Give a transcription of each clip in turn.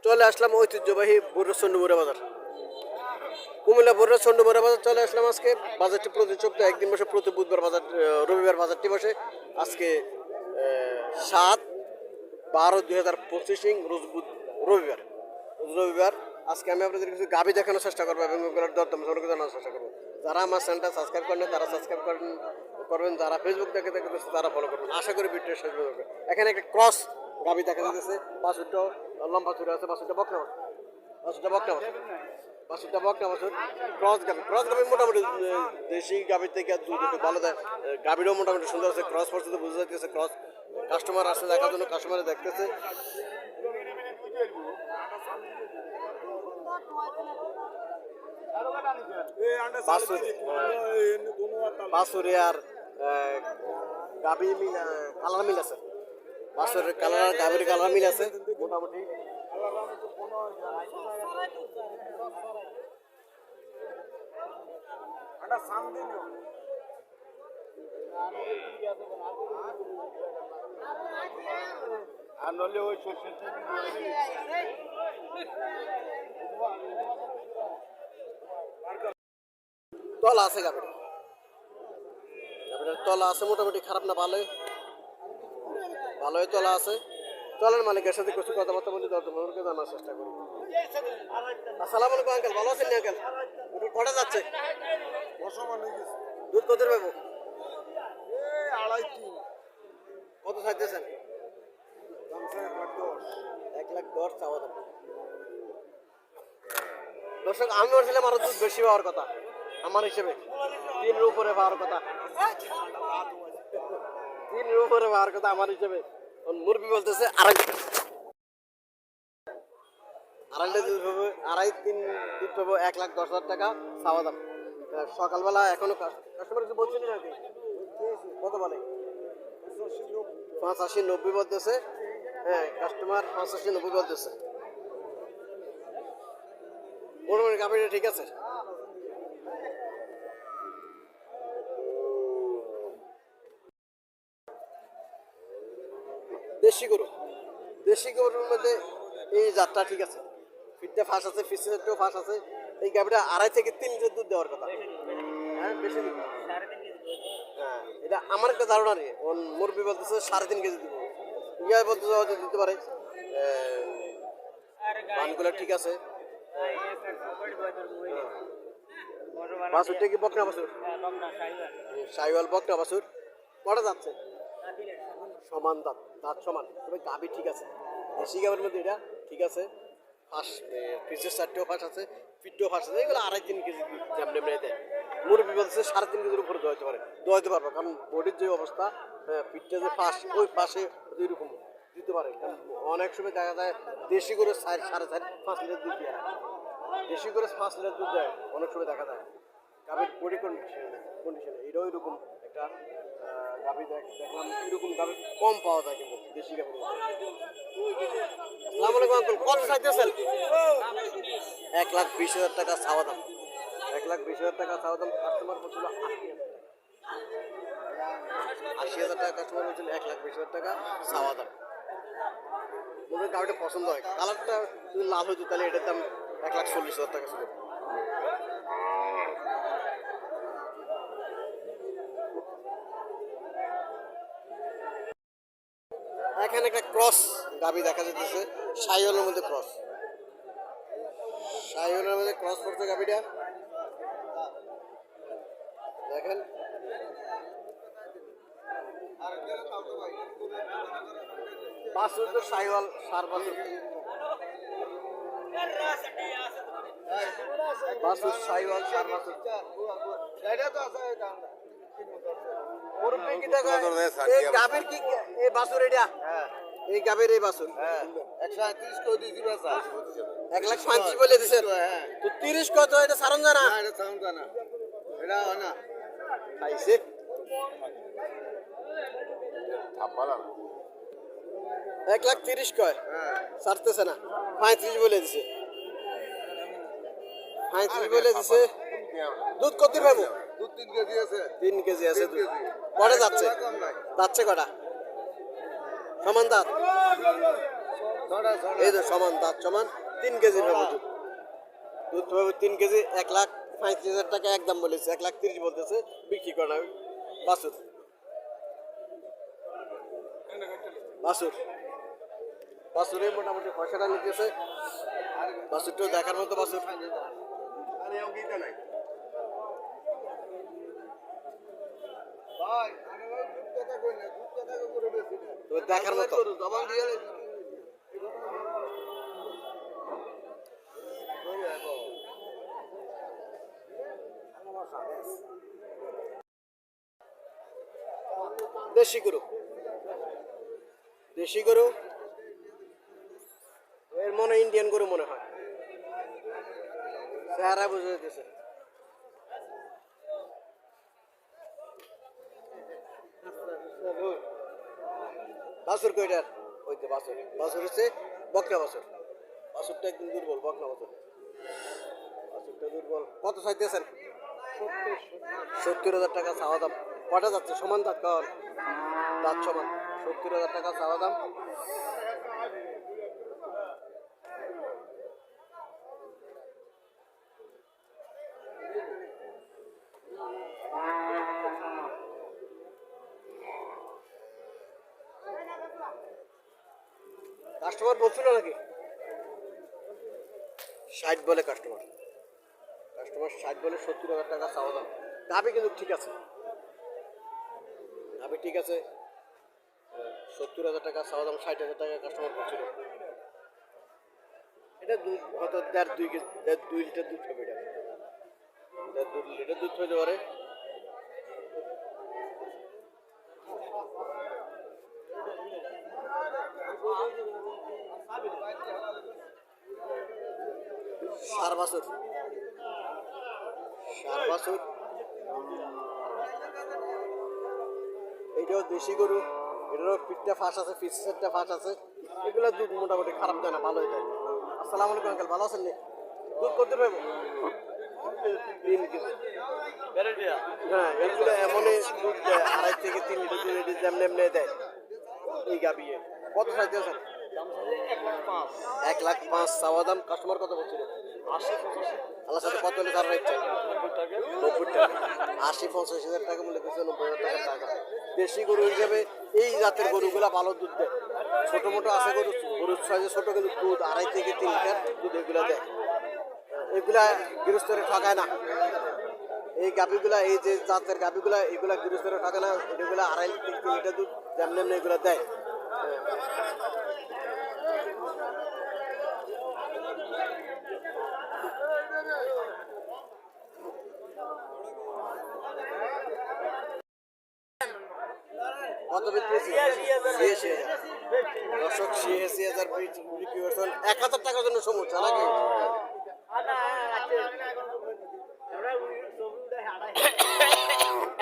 চলে আসলাম ঐতিহ্যবাহী বড় চন্ডমুড়া বাজার। কুমিল্লা বড় চন্ডমুড়া বাজার চলে আসলাম আজকে। বাজারটি প্রতি সপ্তাহে একদিন বসে, প্রতি বুধবার বাজার, রবিবার বাজারটি বসে। আজকে 7/12/2025 রোজ রবিবার রবিবার আজকে আমি আপনাদের কিছু গাভি দেখানোর চেষ্টা করবো এবং ওগুলোর দরদাম সম্পর্কে জানার চেষ্টা করবো। যারা আমার চ্যানেলটা সাবস্ক্রাইব করেন তারা সাবস্ক্রাইব করবেন, যারা ফেসবুক দেখে তারা ফলো করবেন। আশা করি ভিডিও শেষ পর্যন্ত। এখানে একটা ক্রস গাভি দেখা যাচ্ছে, বাছুরটা লম্বা চুরে আছে, বাছুরটা বকনা বাছুর ক্রস গাভি মোটামুটি দেশি গাভির থেকে দুধ একটু ভালো দেয়। গাভিরও মোটামুটি সুন্দর আছে, ক্রস পর্যন্ত বুঝতে যাচ্ছে ক্রস। কাস্টমার আসছে দেখার জন্য, কাস্টমারে দেখতেছে। বাছুরে আর গাভি মিল, কালার মিল আছে। বাছুরের কালার, গাভির কালার মিল আছে মোটামুটি। আর নলে ওই সরষে তলা আছে গাভির, তলা আছে মোটামুটি, খারাপ না, ভালোই তলা আছে। চলেন মালিকের সাথে কিছু কথাবার্তা বলি, দর্শককে জানার চেষ্টা করি। আসসালামু আলাইকুম আঙ্কেল, ভালো আছেন আঙ্কেল? কটা যাচ্ছে দুধ? কত পাবো? 2.5-3 কত চাইতেছেন? 1,10,000 চাওয়া দাম। দর্শক, আমি বলছিলাম আরো দুধ বেশি পাওয়ার কথা, আমার হিসেবে 3-এর উপরে পাওয়ার কথা, 3-এর উপরে পাওয়ার কথা আমার হিসেবে। মুরবি বলতেছে আড়াইটা দুধ পাবো, 2.5-3 দুধ পাবো, 1,10,000 টাকা চাওয়া দাম। সকালবেলা এখনো কাস্টমার কিছু বলছেন নাকি? কত বলে? 85-90 বলতেছে। হ্যাঁ, কাস্টমার 85-90 বলতেছে। মোটামুটি গাভীটা ঠিক আছে। দেশি গরুর মধ্যে এই জাতটা ঠিক আছে, ফিটটা ফাঁস আছে, ফিসেরটাও ফাঁস আছে। এই গাভীটা 2.5 থেকে 3 লিটার দুধ দেওয়ার কথা। হ্যাঁ, বেশি দিন। হ্যাঁ, এটা আমার একটা ধারণা নেই। মুরবি বলতেছে 3.5 কেজি দিব, ইয়া বলতেছে হয়তো দিতে পারে। পানগুলো ঠিক আছে। বাছুরটা কি বকনা বাছুর? শাহিওয়াল বকনা বাছুর। কটা যাচ্ছে? সমান দাঁত সমান, তবে গাভি ঠিক আছে। দেশি গাভির মধ্যে এটা ঠিক আছে। ফাঁস, পিসের 4টেও ফাঁস আছে, পিঠটাও ফাঁস আছে। এগুলো 2.5-3 কেজি যেমন দেয়। মুরবি বলছে 3.5 কেজির উপরে দোয়াইতে পারবো, কারণ বডির যে অবস্থা, পিঠটা যে ফাঁস, ওই পাশে দুইরকম দিতে পারে। কারণ অনেক সময় দেখা যায় দেশি করে 4.5-5 লিটার দুধ দেয়, দেশি করে 5 লিটার দুধ দেয় অনেক সময় দেখা যায়। গাভির বডি কন্ডিশনে এটাও এরকম একটা গাভি দেখলাম, এরকম গাভি কম পাওয়া যায় কিন্তু দেশি গাভি। আসসালামু আলাইকুম আঙ্কেল, কত চাইতেছেন? 1,20,000 টাকা চাওয়া দাম। 1,20,000 টাকা চাওয়া দাম। কাস্টমার বলছিল 80,000 টাকা, কাস্টমার বলছিল 1,20,000 টাকা চাওয়া দাম। মনে হয় গাভিটা পছন্দ হয়, কালারটা যদি লাল হইতো তাহলে এটার দাম 1,40,000 টাকা ছিল। এখানে একটা ক্রস গাভি দেখা যাচ্ছে, শাহিওয়ালের মধ্যে ক্রস, শাহিওয়ালের মধ্যে ক্রস করছে গাভিটা। দেখেন বাছুর তো শাহিওয়াল সার বাছুর, শাহিওয়াল সার বাছুর। মুরব্বি কি দেখো, এই গাভীর কি এই বাছুর? এটা এই গাভীর এই বাছুর 135 করে দিছি বাসা। 1,35,000 বলে দিছেন। তো 30 কত? এটা সারন জানা, এটা সাউন্ড জানা, এটা হয় না খাইছে। 1,30,000 কয়, ছাড়তেছে না। 35 বলে দিছে, 35 বলে দিছে। দুধ কত পাবো? দুধ 3 কেজি আছে। 3 কেজি আছে দুধ। কটা যাচ্ছে? যাচ্ছে কটা? সমান দাঁত। ছটা ছটা এই তো সমান দাঁত সমান 3 কেজির হবে দুধ। দুধ হবে 3 কেজি, 1,35,000 টাকা একদম বলেছে, 1,30,000 বলতেছে, বিক্রি করে না বাছুর। বাছুর বাছুরে মোটামুটি পয়সাটা নিতেছে। বাছুরটাও দেখার মতো বাছুর। আরে ও গীতা নাই ভাই আরে ভাই দুধ কথা কই না দুধ কথা করে বেশি না তো দেখার মতো। জবান দিয়ে দেশি গরু, দেশি গরু, এর মনে ইন্ডিয়ান গরু মনে হয়, চেহারা বুঝে যেতেছে। বাছুর কয়টার? ওই তো বাছুর, বাছুর হচ্ছে বকনা বাছুর। বাছুরটা একদম দুর্বল, বকনা বাছুর। বাছুরটা দুর্বল। কত চাইতেছেন? 70,000 টাকা চাওয়া দাম। কটা যাচ্ছে? সমান দাঁত কল, দাঁত সমান। 70,000 টাকা চাওয়া দাম। কাস্টমার বলছিল নাকি 60 বলে? কাস্টমার 60 বলে, 70,000 টাকা চাওয়া দাম। গাভি কিন্তু ঠিক আছে, গাভি ঠিক আছে। 70,000 টাকা চাওয়া দাম, 60,000 টাকা কাস্টমার বলছিল। এটা দুধ হয়তো 1.5-2 লিটার দুধ হবে। এটা 1.5 লিটার দুধ হইতে পারে। সার বাছুর, সার বাছুর। এইটাও দেশি গরু, এটারও পিঠটা ফাঁস আছে, পিছেরটা ফাঁস আছে। এগুলো দুধ মোটামুটি খারাপ দেয় না, ভালোই দেয়। আসসালামু আলাইকুম আঙ্কেল, ভালো আছেন নি? দুধ করতে পারবো 3 কেজি। হ্যাঁ, এগুলো এমনই দুধ দেয়, 2.5 থেকে 3 লিটার দুধ এটি যেমনি এমনি দেয়। এই গাবিয়ে কত চাইতেছেন? 1,05,000 চাওয়া দাম। কাস্টমার কত বলছিল? 80-85। আল্লাহ সাথে কত হলে তার রেট চাই? 90 টাকা। 80-85,000 টাকা মূল্য দিচ্ছে, 90,000 টাকা। দেশি গরু হিসাবে এই জাতের গরুগুলা ভালো দুধ দেয়। ছোট মোটো আছে গরু, গরুর সাইজে ছোট, কিন্তু দুধ 2.5 থেকে 3 লিটার দুধ এগুলা দেয়। এগুলা গৃহস্থরে ঠকায় না। এই গাভিগুলা, এই যে জাতের গাভিগুলা, এগুলা গৃহস্থরে ঠকায় না। এগুলা 2.5 থেকে 3 লিটার দুধ যেমনি এমনি এগুলা দেয়। কত বিক্রি হয়েছে? 86,000। দর্শক 86,000 বিক্রি করছেন। 1,000 টাকার জন্য সমস্যা নাকি?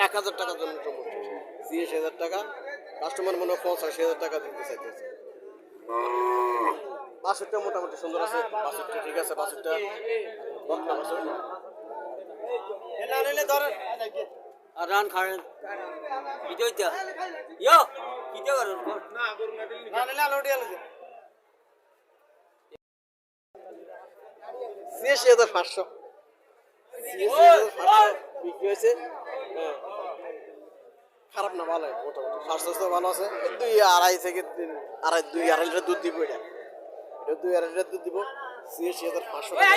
1,000 টাকার জন্য সমস্যা। 86,000 টাকা। কাস্টমার মনে হয় 85,000 টাকা দিতে চাইতেছে। বাছুরটা মোটামুটি সুন্দর আছে, বাছুরটা ঠিক আছে। বাছুরটা বকনা বাছুর। রান খাড়েন কি হইতা ইয়ো কি তে করুন না করুন না না লোডি আলো 86,500 বিক্রি হয়েছে। হ্যাঁ, খারাপ না, ভালো, মোটামুটি স্বাস্থ্য ভালো আছে। 2.5 থেকে 2.5 লিটার দুধ দিব। এটা 2.5 লিটার দুধ দিব। 86,500 টাকা।